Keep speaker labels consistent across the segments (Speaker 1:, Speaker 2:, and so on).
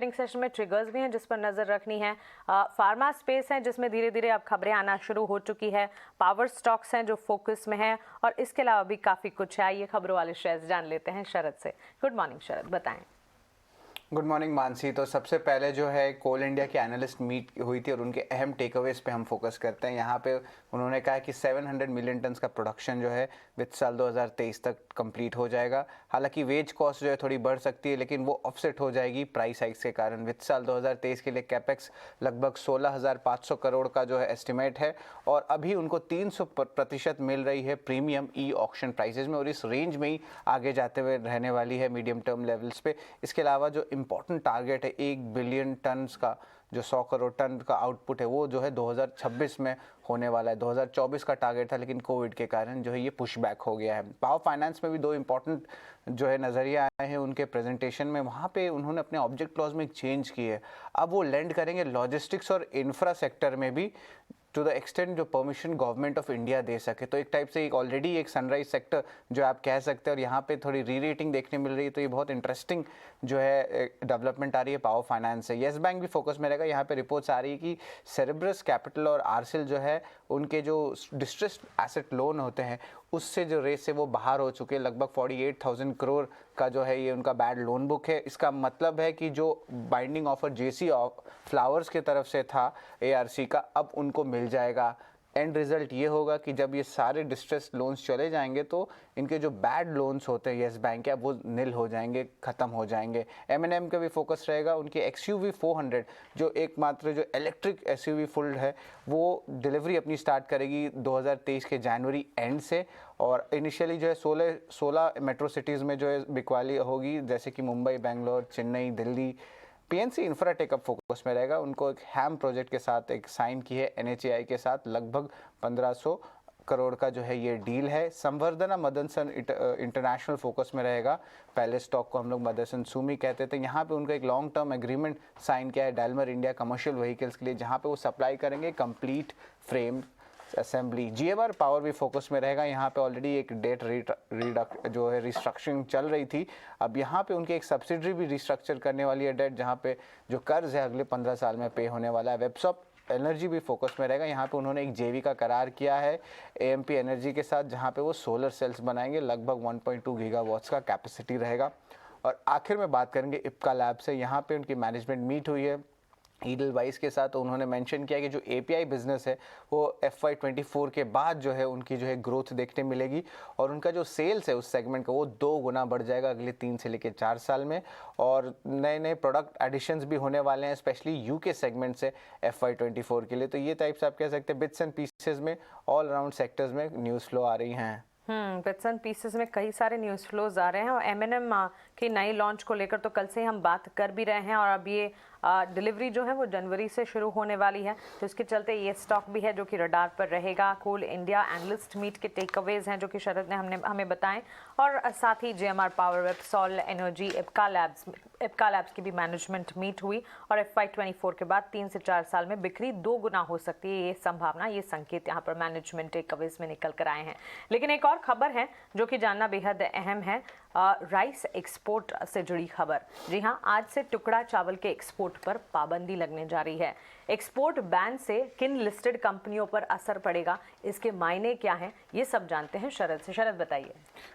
Speaker 1: Trading session में triggers भी हैं जिस पर नजर रखनी है। फार्मा स्पेस है जिसमें धीरे धीरे अब खबरें आना शुरू हो चुकी है। पावर स्टॉक्स हैं जो फोकस में है और इसके अलावा भी काफी कुछ है। आइए खबरों वाले शेयर्स जान लेते हैं शरद से। गुड मॉर्निंग शरद, बताएं।
Speaker 2: Good morning Mansi. तो सबसे पहले जो है कोल इंडिया की एनालिस्ट मीट हुई थी और उनके अहम टेकअवेज पे हम फोकस करते हैं। यहाँ पे उन्होंने कहा कि 700 मिलियन टन का प्रोडक्शन जो है वित्त साल 2023 तक कंप्लीट हो जाएगा। हालांकि वेज कॉस्ट जो है थोड़ी बढ़ सकती है लेकिन वो ऑफसेट हो जाएगी प्राइस हाइक्स के कारण। वित्त साल 2023 के लिए कैपेक्स लगभग 16,500 करोड़ का जो है एस्टिमेट है और अभी उनको 300% मिल रही है प्रीमियम ई ऑक्शन प्राइसेज में और इस रेंज में ही आगे जाते हुए रहने वाली है मीडियम टर्म लेवल्स पे। इसके अलावा जो इम्पॉर्टेंट टारगेट है 1 बिलियन टन का, जो 100 करोड़ टन का आउटपुट है वो जो है 2026 में होने वाला है। 2024 का टारगेट था लेकिन कोविड के कारण जो है ये पुश बैक हो गया है। पावर फाइनेंस में भी दो इम्पॉर्टेंट जो है नज़रिए आए हैं उनके प्रेजेंटेशन में। वहाँ पे उन्होंने अपने ऑब्जेक्ट क्लॉज में एक चेंज की है। अब वो लेंड करेंगे लॉजिस्टिक्स और इंफ्रा सेक्टर में भी टू द एक्सटेंट जो परमिशन गवर्नमेंट ऑफ इंडिया दे सके। तो एक टाइप से एक ऑलरेडी एक सनराइज सेक्टर जो आप कह सकते हैं और यहाँ पे थोड़ी री रेटिंग देखने मिल रही है। तो ये बहुत इंटरेस्टिंग जो है डेवलपमेंट आ रही है पावर फाइनेंस से। येस बैंक भी फोकस में रहेगा। यहाँ पे रिपोर्ट्स आ रही है कि सेरेब्रस कैपिटल और आरसेल जो है उनके जो डिस्ट्रेस्ड एसेट लोन होते हैं उससे जो रेस है वो बाहर हो चुके हैं। लगभग 48,000 करोड़ का जो है ये उनका बैड लोन बुक है। इसका मतलब है कि जो बाइंडिंग ऑफर जेसी फ्लावर्स की तरफ से था एआरसी का अब उनको मिल जाएगा। एंड रिजल्ट ये होगा कि जब ये सारे डिस्ट्रेस लोन्स चले जाएंगे तो इनके जो बैड लोन्स होते हैं येस बैंक के अब वो निल हो जाएंगे, ख़त्म हो जाएंगे। एम का भी फोकस रहेगा। उनकी XUV 400 जो एकमात्र जो इलेक्ट्रिक SUV फुल है वो डिलीवरी अपनी स्टार्ट करेगी 2023 के जनवरी एंड से और इनिशियली जो है 16 मेट्रो सिटीज़ में जो है बिकवाली होगी जैसे कि मुंबई, बेंगलोर, चेन्नई, दिल्ली। PNC इंफ्राटेक अब फोकस में रहेगा। उनको एक हैम प्रोजेक्ट के साथ एक साइन की है NHAI के साथ, लगभग 1500 करोड़ का जो है ये डील है। संवर्धना मदनसन इंटरनेशनल फोकस में रहेगा। पहले स्टॉक को हम लोग मदरसन सुमी कहते थे। यहाँ पे उनका एक लॉन्ग टर्म एग्रीमेंट साइन किया है डालमर इंडिया कमर्शियल व्हीकल्स के लिए जहाँ पे वो सप्लाई करेंगे complete frame assembly. GMR power भी फोकस में रहेगा। यहाँ पे ऑलरेडी एक डेट जो है रिस्ट्रक्चरिंग चल रही थी। अब यहाँ पे उनकी एक सब्सिडरी भी रिस्ट्रक्चर करने वाली है डेट, जहाँ पे जो कर्ज है अगले 15 साल में पे होने वाला है। वेबसॉप एनर्जी भी फोकस में रहेगा। यहाँ पे उन्होंने एक JV का करार किया है AMP एनर्जी के साथ जहाँ पे वो सोलर सेल्स बनाएंगे। लगभग 1.2 गीगावाट्स का कैपेसिटी रहेगा। और आखिर में बात करेंगे इप्का लैब से। यहाँ पे उनकी मैनेजमेंट मीट हुई है ईडलवाइस के साथ। तो उन्होंने मेंशन किया कि जो API बिजनेस है वो FY24 के बाद जो है उनकी जो है ग्रोथ देखने मिलेगी और उनका जो सेल्स है उस सेगमेंट का वो 2 गुना बढ़ जाएगा अगले 3 से लेकर 4 साल में। और नए नए प्रोडक्ट एडिशंस भी होने वाले हैं स्पेशली UK सेगमेंट से FY24 के लिए। तो ये टाइप्स आप कह सकते हैं बिट्स एंड पीसेस में ऑल अराउंड सेक्टर्स में न्यूज़ फ्लो आ रही हैं।
Speaker 1: बिट्स एंड पीसेस में कई सारे न्यूज़ फ्लोज आ रहे हैं और M&M की नई लॉन्च को लेकर तो कल से ही हम बात कर भी रहे हैं और अब ये डिलीवरी जो है वो जनवरी से शुरू होने वाली है। तो इसके चलते ये स्टॉक भी है जो कि रडार पर रहेगा। कोल इंडिया एनालिस्ट मीट के टेकअवेज हैं जो कि शरद ने हमें बताएं और साथ ही GMR power, Websol energy, Ipca labs की भी मैनेजमेंट मीट हुई और FY24 के बाद 3 से 4 साल में बिक्री 2 गुना हो सकती है। ये संभावना, ये संकेत यहाँ पर मैनेजमेंट टेकअवेज में निकल कर आए हैं। लेकिन एक और खबर है जो कि जानना बेहद अहम है, राइस एक्सपोर्ट से जुड़ी खबर। जी हाँ, आज से टुकड़ा चावल के एक्सपोर्ट पर पाबंदी लगने जा रही है। एक्सपोर्ट बैन से किन लिस्टेड कंपनियों पर असर पड़ेगा, इसके मायने क्या हैं, ये सब जानते हैं शरद से। शरद बताइए।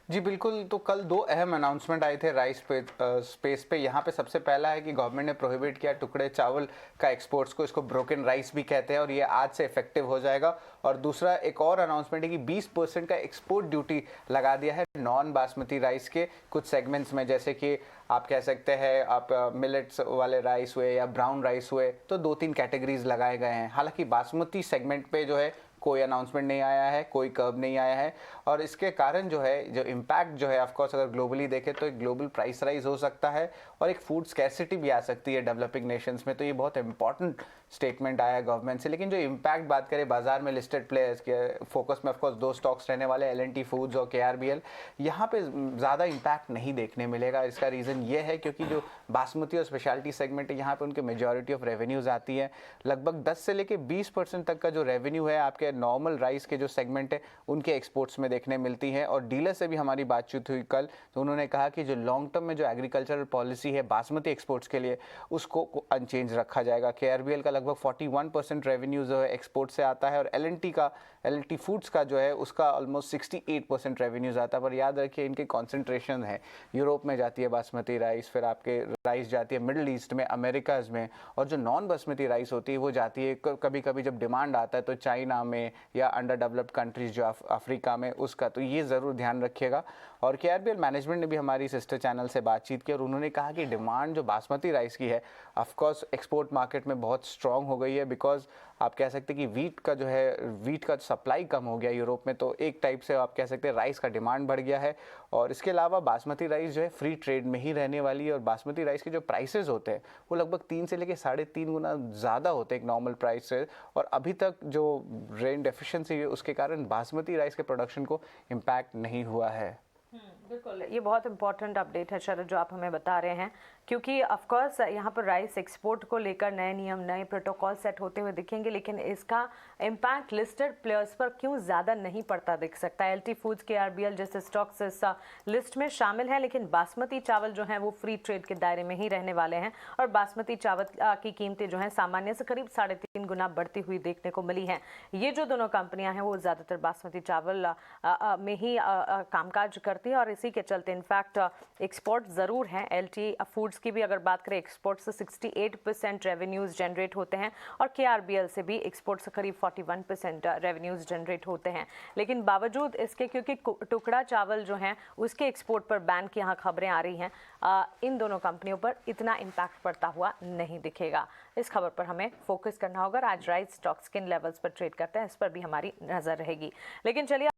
Speaker 2: जी बिल्कुल। तो कल 2 अहम अनाउंसमेंट आए थे राइस स्पेस पे। यहाँ पे सबसे पहला है कि गवर्नमेंट ने प्रोहिबिट किया टुकड़े चावल का एक्सपोर्ट्स को, इसको ब्रोकन राइस भी कहते हैं और ये आज से इफेक्टिव हो जाएगा। और दूसरा एक और अनाउंसमेंट है कि 20% का एक्सपोर्ट ड्यूटी लगा दिया है नॉन बासमती राइस के कुछ सेगमेंट्स में, जैसे कि आप कह सकते हैं आप मिलेट्स वाले राइस हुए या ब्राउन राइस हुए। तो 2-3 कैटेगरीज लगाए गए हैं। हालांकि बासमती सेगमेंट पे जो है कोई अनाउंसमेंट नहीं आया है, कोई कर्व नहीं आया है और इसके कारण जो है जो इम्पैक्ट जो है ऑफकोर्स अगर ग्लोबली देखें तो एक ग्लोबल प्राइस राइज हो सकता है और एक फूड स्कैरसिटी भी आ सकती है डेवलपिंग नेशंस में। तो ये बहुत इंपॉर्टेंट स्टेटमेंट आया गवर्नमेंट से। लेकिन जो इम्पैक्ट बात करें बाजार में लिस्टेड प्लेयर्स के फोकस में ऑफकोर्स 2 स्टॉक्स रहने वाले L&T फूड्स और KRBL। यहाँ पे ज़्यादा इम्पैक्ट नहीं देखने मिलेगा। इसका रीज़न ये है क्योंकि जो बासमती और स्पेशलिटी सेगमेंट है यहाँ पे उनके मेजॉरिटी ऑफ रेवेन्यूज़ आती है। लगभग 10 से लेकर 20% तक का जो रेवेन्यू है आपके नॉर्मल राइस के जो सेगमेंट है उनके एक्सपोर्ट्स में देखने मिलती हैं। और डीलर से भी हमारी बातचीत हुई कल, तो उन्होंने कहा कि जो लॉन्ग टर्म में जो एग्रीकल्चरल पॉलिसी है बासमती एक्सपोर्ट्स के लिए उसको अनचेंज रखा जाएगा। KRBL का लगभग 41% रेवेन्यू जो है एक्सपोर्ट से आता है और LNT फूड्स का जो है उसका ऑलमोस्ट 68% रेवेन्यूज आता है। पर याद रखिए इनके कॉन्सेंट्रेशन है, यूरोप में जाती है बासमती राइस, फिर आपके राइस जाती है मिडिल ईस्ट में, अमेरिकाज में, और जो नॉन बासमती राइस होती है वो जाती है कभी कभी जब डिमांड आता है तो चाइना में या अंडर डेवलप्ड कंट्रीज जो अफ्रीका में उसका। तो ये ज़रूर ध्यान रखिएगा। और KRBL मैनेजमेंट ने भी हमारी सिस्टर चैनल से बातचीत की और उन्होंने कहा कि डिमांड जो बासमती राइस की है ऑफकोर्स एक्सपोर्ट मार्केट में बहुत स्ट्रांग हो गई है, बिकॉज आप कह सकते हैं कि वीट का सप्लाई कम हो गया यूरोप में, तो एक टाइप से आप कह सकते हैं राइस का डिमांड बढ़ गया है। और इसके अलावा बासमती राइस जो है फ्री ट्रेड में ही रहने वाली है और बासमती राइस के जो प्राइसेस होते हैं वो लगभग 3 से लेकर 3.5 गुना ज़्यादा होते हैं एक नॉर्मल प्राइस से। और अभी तक जो रेन डेफिशिएंसी है उसके कारण बासमती राइस के प्रोडक्शन को इम्पैक्ट नहीं हुआ है।
Speaker 1: बिल्कुल, ये बहुत इंपॉर्टेंट अपडेट है शरद जो आप हमें बता रहे हैं, क्योंकि ऑफ कोर्स यहाँ पर राइस एक्सपोर्ट को लेकर नए नियम, नए प्रोटोकॉल सेट होते हुए दिखेंगे, लेकिन इसका इम्पैक्ट लिस्टेड प्लेयर्स पर क्यों ज़्यादा नहीं पड़ता दिख सकता है। LT फूड्स, KRBL जैसे स्टॉक्स इस लिस्ट में शामिल हैं, लेकिन बासमती चावल जो है वो फ्री ट्रेड के दायरे में ही रहने वाले हैं और बासमती चावल की कीमतें जो हैं सामान्य से करीब 3.5 गुना बढ़ती हुई देखने को मिली हैं। ये जो दोनों कंपनियां हैं वो ज़्यादातर बासमती चावल में ही कामकाज करती है और इसी के चलते इनफैक्ट एक्सपोर्ट ज़रूर हैं। LT फूड्स की भी अगर बात करें, एक्सपोर्ट से 68% रेवेन्यूज़ जनरेट होते हैं और KRBL से भी एक्सपोर्ट से करीब 41% रेवेन्यूज़ जनरेट होते हैं। लेकिन बावजूद इसके, क्योंकि टुकड़ा चावल जो हैं उसके एक्सपोर्ट पर बैन की यहाँ खबरें आ रही हैं, इन दोनों कंपनियों पर इतना इम्पैक्ट पड़ता हुआ नहीं दिखेगा। इस खबर पर हमें फोकस करना होगा। आज राइस स्टॉक्स किन लेवल्स पर ट्रेड करते हैं इस पर भी हमारी नज़र रहेगी। लेकिन चलिए